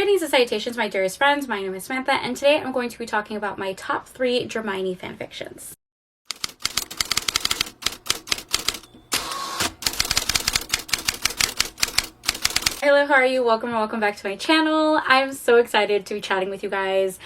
Greetings and salutations, my dearest friends. My name is Samantha, and today I'm going to be talking about my top 3 Dramione fanfictions. Hello, how are you? Welcome or welcome back to my channel. I'm so excited to be chatting with you guys.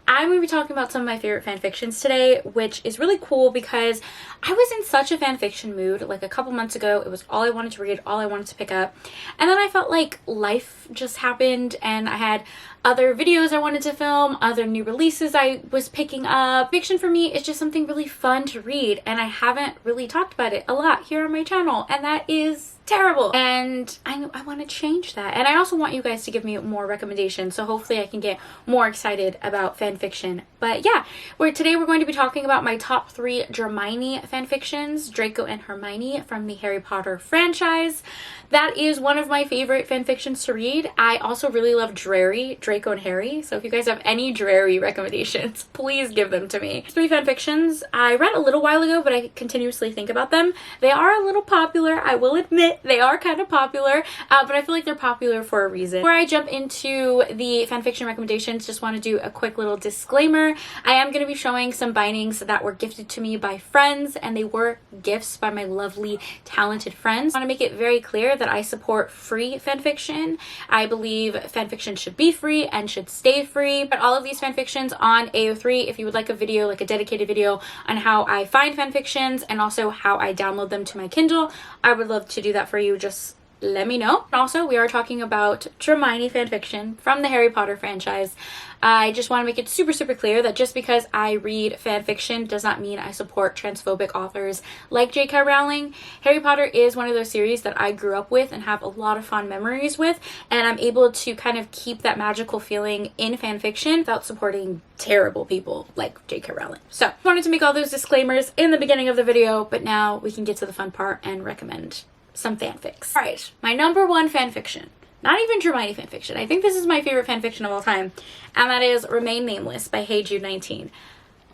I'm going to be talking about some of my favorite fanfictions today, which is really cool because I was in such a fanfiction mood like a couple months ago. It was all I wanted to read, all I wanted to pick up. And then I felt like life just happened and I had other videos I wanted to film, other new releases I was picking up. Fiction for me is just something really fun to read, and I haven't really talked about it a lot here on my channel, and that is terrible. And I want to change that. And I also want you guys to give me more recommendations, so hopefully I can get more excited about fan fiction. But yeah, today we're going to be talking about my top 3 Dramione fanfictions, Draco and Hermione from the Harry Potter franchise. That is one of my favorite fanfictions to read. I also really love Draco and Harry, so if you guys have any Drarry recommendations, please give them to me. 3 fanfictions I read a little while ago, but I continuously think about them. They are a little popular, I will admit. They are kind of popular, but I feel like they're popular for a reason. Before I jump into the fanfiction recommendations, just want to do a quick little disclaimer. I am going to be showing some bindings that were gifted to me by friends, and they were gifts by my lovely, talented friends. I want to make it very clear that I support free fanfiction. I believe fanfiction should be free and should stay free. But all of these fanfictions on AO3, if you would like a video, like a dedicated video on how I find fanfictions and also how I download them to my Kindle, I would love to do that for you. Just let me know. And also, we are talking about Dramione fanfiction from the Harry Potter franchise. I just want to make it super clear that just because I read fanfiction does not mean I support transphobic authors like J.K. Rowling. Harry Potter is one of those series that I grew up with and have a lot of fond memories with, and I'm able to kind of keep that magical feeling in fanfiction without supporting terrible people like J.K. Rowling. So, I wanted to make all those disclaimers in the beginning of the video, but now we can get to the fun part and recommend some fanfics. Alright, my number 1 fanfiction. Not even Dramione fanfiction. I think this is my favorite fanfiction of all time, and that is Remain Nameless by Hey Jude 19.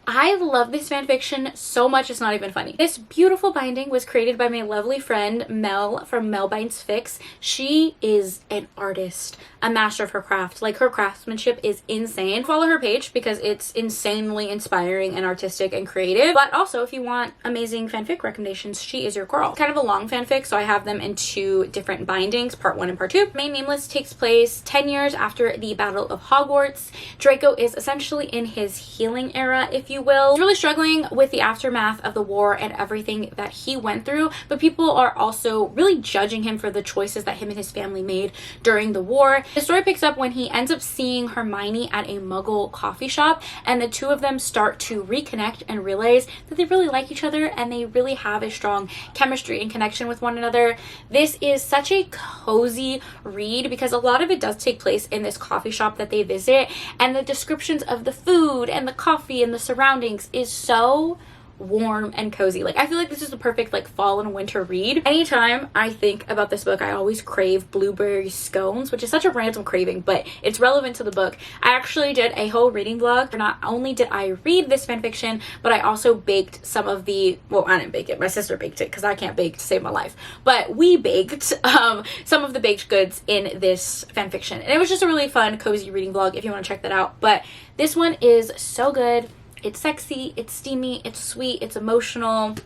I love this fanfiction so much it's not even funny. This beautiful binding was created by my lovely friend Mel from Mel Binds Fix. She is an artist, a master of her craft. Like, her craftsmanship is insane. Follow her page because it's insanely inspiring and artistic and creative. But also, if you want amazing fanfic recommendations, she is your girl. Kind of a long fanfic, so I have them in 2 different bindings, part 1 and part 2. Remain Nameless takes place 10 years after the Battle of Hogwarts. Draco is essentially in his healing era, if you will. He's really struggling with the aftermath of the war and everything that he went through, but people are also really judging him for the choices that him and his family made during the war. The story picks up when he ends up seeing Hermione at a Muggle coffee shop, and the 2 of them start to reconnect and realize that they really like each other and they really have a strong chemistry and connection with one another. This is such a cozy read because a lot of it does take place in this coffee shop that they visit, and the descriptions of the food and the coffee and the surroundings is so warm and cozy. Like, I feel like this is the perfect like fall and winter read. Anytime I think about this book, I always crave blueberry scones, which is such a random craving, but it's relevant to the book. I actually did a whole reading vlog. Not only did I read this fanfiction, but I also baked some of the, well, I didn't bake it, my sister baked it because I can't bake to save my life, but we baked some of the baked goods in this fanfiction, and it was just a really fun cozy reading vlog if you want to check that out. But this one is so good. It's sexy, it's steamy, it's sweet, it's emotional.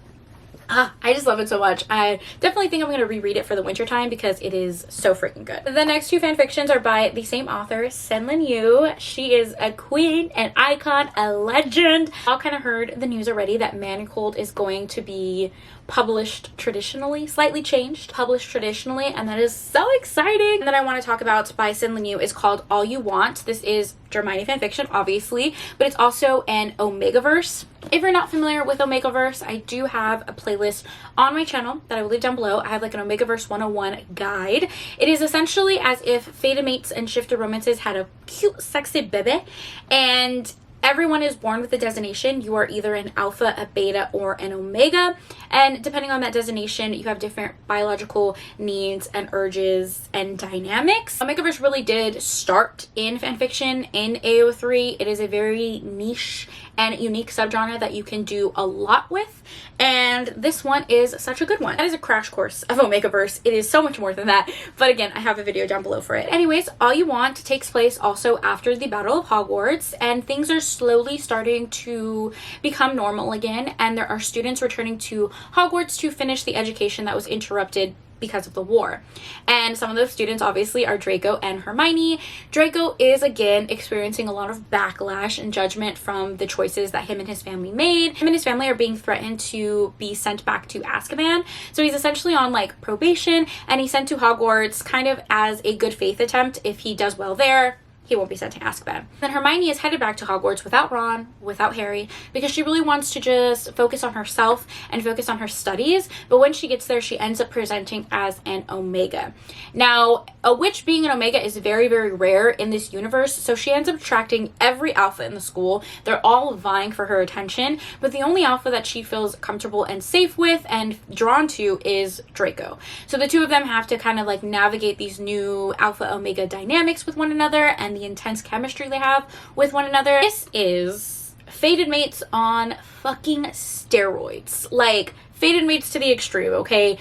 I just love it so much. I definitely think I'm going to reread it for the winter time because it is so freaking good. The next 2 fanfictions are by the same author, Senlin Yu. She is a queen, an icon, a legend. I've kind of heard the news already that Manacled is going to be published traditionally, slightly changed, published traditionally, and that is so exciting. And that I want to talk about by Senlin Yu is called All You Want. This is Dramione fanfiction, obviously, but it's also an Omegaverse. If you're not familiar with Omegaverse, I do have a playlist on my channel that I will leave down below. I have like an Omegaverse 101 guide. It is essentially as if Fatemates and Shifter Romances had a cute, sexy baby, and everyone is born with a designation. You are either an alpha, a beta, or an omega, and depending on that designation, you have different biological needs and urges and dynamics. Omegaverse really did start in fanfiction in AO3. It is a very niche and unique subgenre that you can do a lot with, and this one is such a good one. That is a crash course of Omegaverse. It is so much more than that, but again, I have a video down below for it. Anyways, All You Want takes place also after the Battle of Hogwarts, and things are slowly starting to become normal again, and there are students returning to Hogwarts to finish the education that was interrupted because of the war. And some of those students obviously are Draco and Hermione. Draco is again experiencing a lot of backlash and judgment from the choices that him and his family made. Him and his family are being threatened to be sent back to Azkaban. So he's essentially on like probation, and he's sent to Hogwarts kind of as a good faith attempt. If he does well there, he won't be sent to Azkaban. Then Hermione is headed back to Hogwarts without Ron, without Harry, because she really wants to just focus on herself and focus on her studies. But when she gets there, she ends up presenting as an Omega. Now, a witch being an Omega is very, very rare in this universe, so she ends up attracting every alpha in the school. They're all vying for her attention, but the only alpha that she feels comfortable and safe with and drawn to is Draco. So the two of them have to kind of like navigate these new alpha Omega dynamics with one another and the intense chemistry they have with one another. This is Fated Mates on fucking steroids. Like, Fated Mates to the extreme, okay?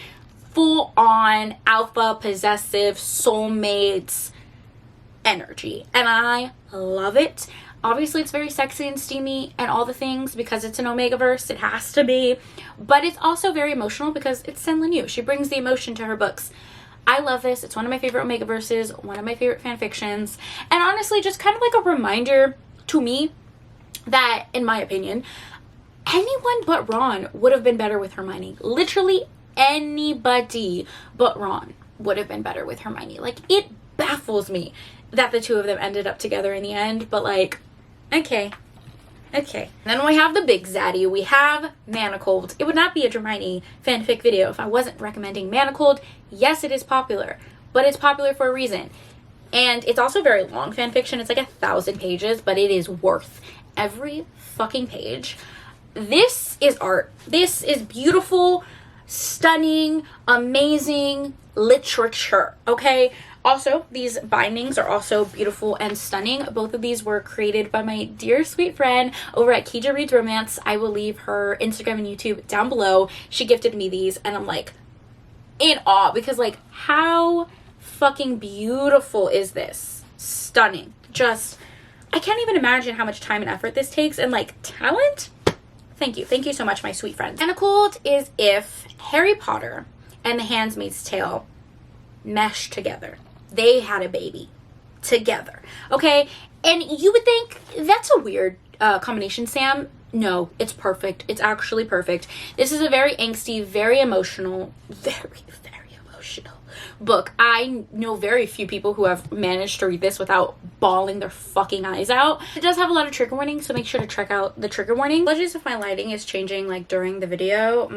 Full on alpha possessive soulmates energy, and I love it. Obviously it's very sexy and steamy and all the things because it's an Omegaverse, it has to be, but it's also very emotional because it's Senlin Yu. She brings the emotion to her books. I love this. It's one of my favorite Omegaverses, one of my favorite fan fictions, and honestly just kind of like a reminder to me that, in my opinion, anyone but Ron would have been better with Hermione. Literally anybody but Ron would have been better with Hermione. Like, it baffles me that the two of them ended up together in the end, but like, okay. Then we have the big zaddy. We have Manacled. It would not be a Dramione fanfic video if I wasn't recommending Manacled. Yes, it is popular, but it's popular for a reason. And it's also very long fanfiction. It's like 1,000 pages, but it is worth every fucking page. This is art. This is beautiful, stunning, amazing literature, okay? Also, these bindings are also beautiful and stunning. Both of these were created by my dear sweet friend over at Keija Reads Romance. I will leave her Instagram and YouTube down below. She gifted me these, and I'm like in awe because like, how fucking beautiful is this? Stunning. Just, I can't even imagine how much time and effort this takes, and like talent. Thank you so much, my sweet friends. Manacled is if Harry Potter and The Handmaid's Tale meshed together. They had a baby together, okay? And you would think that's a weird combination, Sam. No, it's perfect. It's actually perfect. This is a very angsty, very emotional, very emotional book. I know very few people who have managed to read this without bawling their fucking eyes out. It does have a lot of trigger warnings, so make sure to check out the trigger warning. Apologies if my lighting is changing like during the video.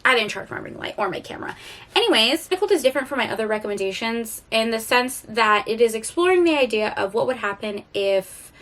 I didn't try to remember the light or my camera. Anyways, Manacled is different from my other recommendations in the sense that it is exploring the idea of what would happen if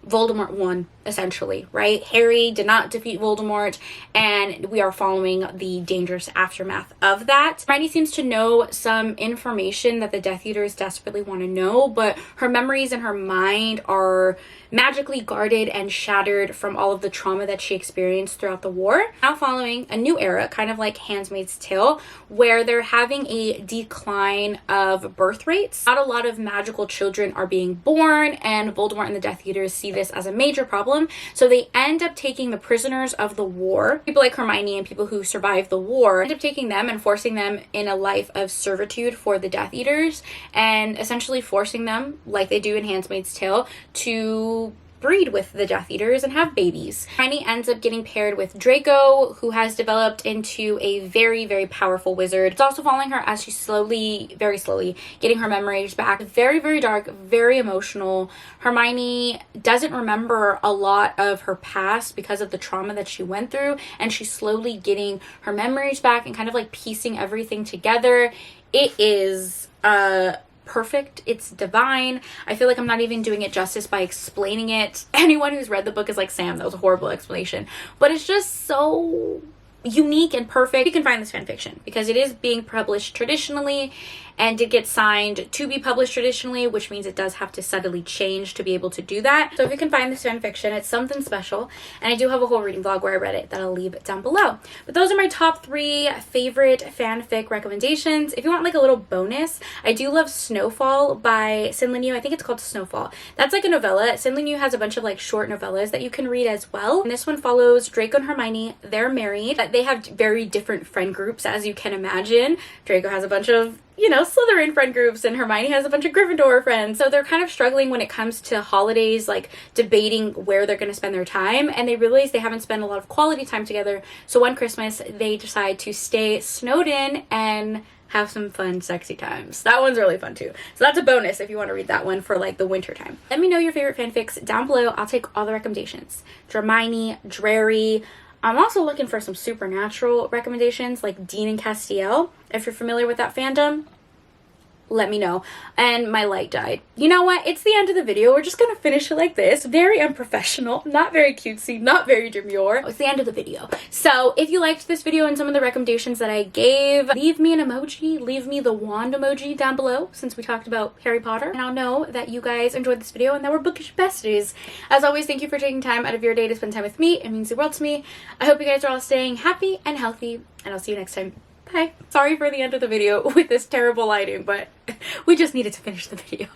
Voldemort won, essentially, right? Harry did not defeat Voldemort, and we are following the dangerous aftermath of that. Hermione seems to know some information that the Death Eaters desperately want to know, but her memories and her mind are magically guarded and shattered from all of the trauma that she experienced throughout the war. Now following a new era, kind of like Handmaid's Tale, where they're having a decline of birth rates. Not a lot of magical children are being born, and Voldemort and the Death Eaters see this as a major problem, so they end up taking the prisoners of the war, people like Hermione and people who survived the war, end up taking them and forcing them in a life of servitude for the Death Eaters, and essentially forcing them, like they do in Handmaid's Tale, to breed with the Death Eaters and have babies. Hermione ends up getting paired with Draco, who has developed into a very, very powerful wizard. It's also following her as she's slowly, very slowly, getting her memories back. Very, very dark, very emotional. Hermione doesn't remember a lot of her past because of the trauma that she went through, and she's slowly getting her memories back and kind of like piecing everything together. It is perfect. It's divine. I feel like I'm not even doing it justice by explaining it. Anyone who's read the book is like, Sam, that was a horrible explanation, but it's just so unique and perfect. You can find this fan fiction because it is being published traditionally, and did get signed to be published traditionally, which means it does have to subtly change to be able to do that. So if you can find this fan fiction, it's something special, and I do have a whole reading vlog where I read it that I'll leave down below. But those are my top 3 favorite fanfic recommendations. If you want like a little bonus, I do love Snowfall by Sin Lin Yu. I think it's called Snowfall. That's like a novella. Sin Lin Yu has a bunch of like short novellas that you can read as well. And this one follows Draco and Hermione. They're married, but they have very different friend groups, as you can imagine. Draco has a bunch of, you know, Slytherin friend groups, and Hermione has a bunch of Gryffindor friends. So they're kind of struggling when it comes to holidays, like debating where they're going to spend their time, and they realize they haven't spent a lot of quality time together. So one Christmas, they decide to stay snowed in and have some fun, sexy times. That one's really fun too. So that's a bonus if you want to read that one for like the winter time. Let me know your favorite fanfics down below. I'll take all the recommendations. Dramione, Drary. I'm also looking for some supernatural recommendations like Dean and Castiel. If you're familiar with that fandom, let me know. And my light died. You know what? It's the end of the video. We're just gonna finish it like this. Very unprofessional, not very cutesy, not very demure. It's the end of the video. So if you liked this video and some of the recommendations that I gave, leave me an emoji, leave me the wand emoji down below, since we talked about Harry Potter, and I'll know that you guys enjoyed this video and that we're bookish besties. As always, thank you for taking time out of your day to spend time with me. It means the world to me. I hope you guys are all staying happy and healthy, and I'll see you next time. Bye. Sorry for the end of the video with this terrible lighting, but we just needed to finish the video.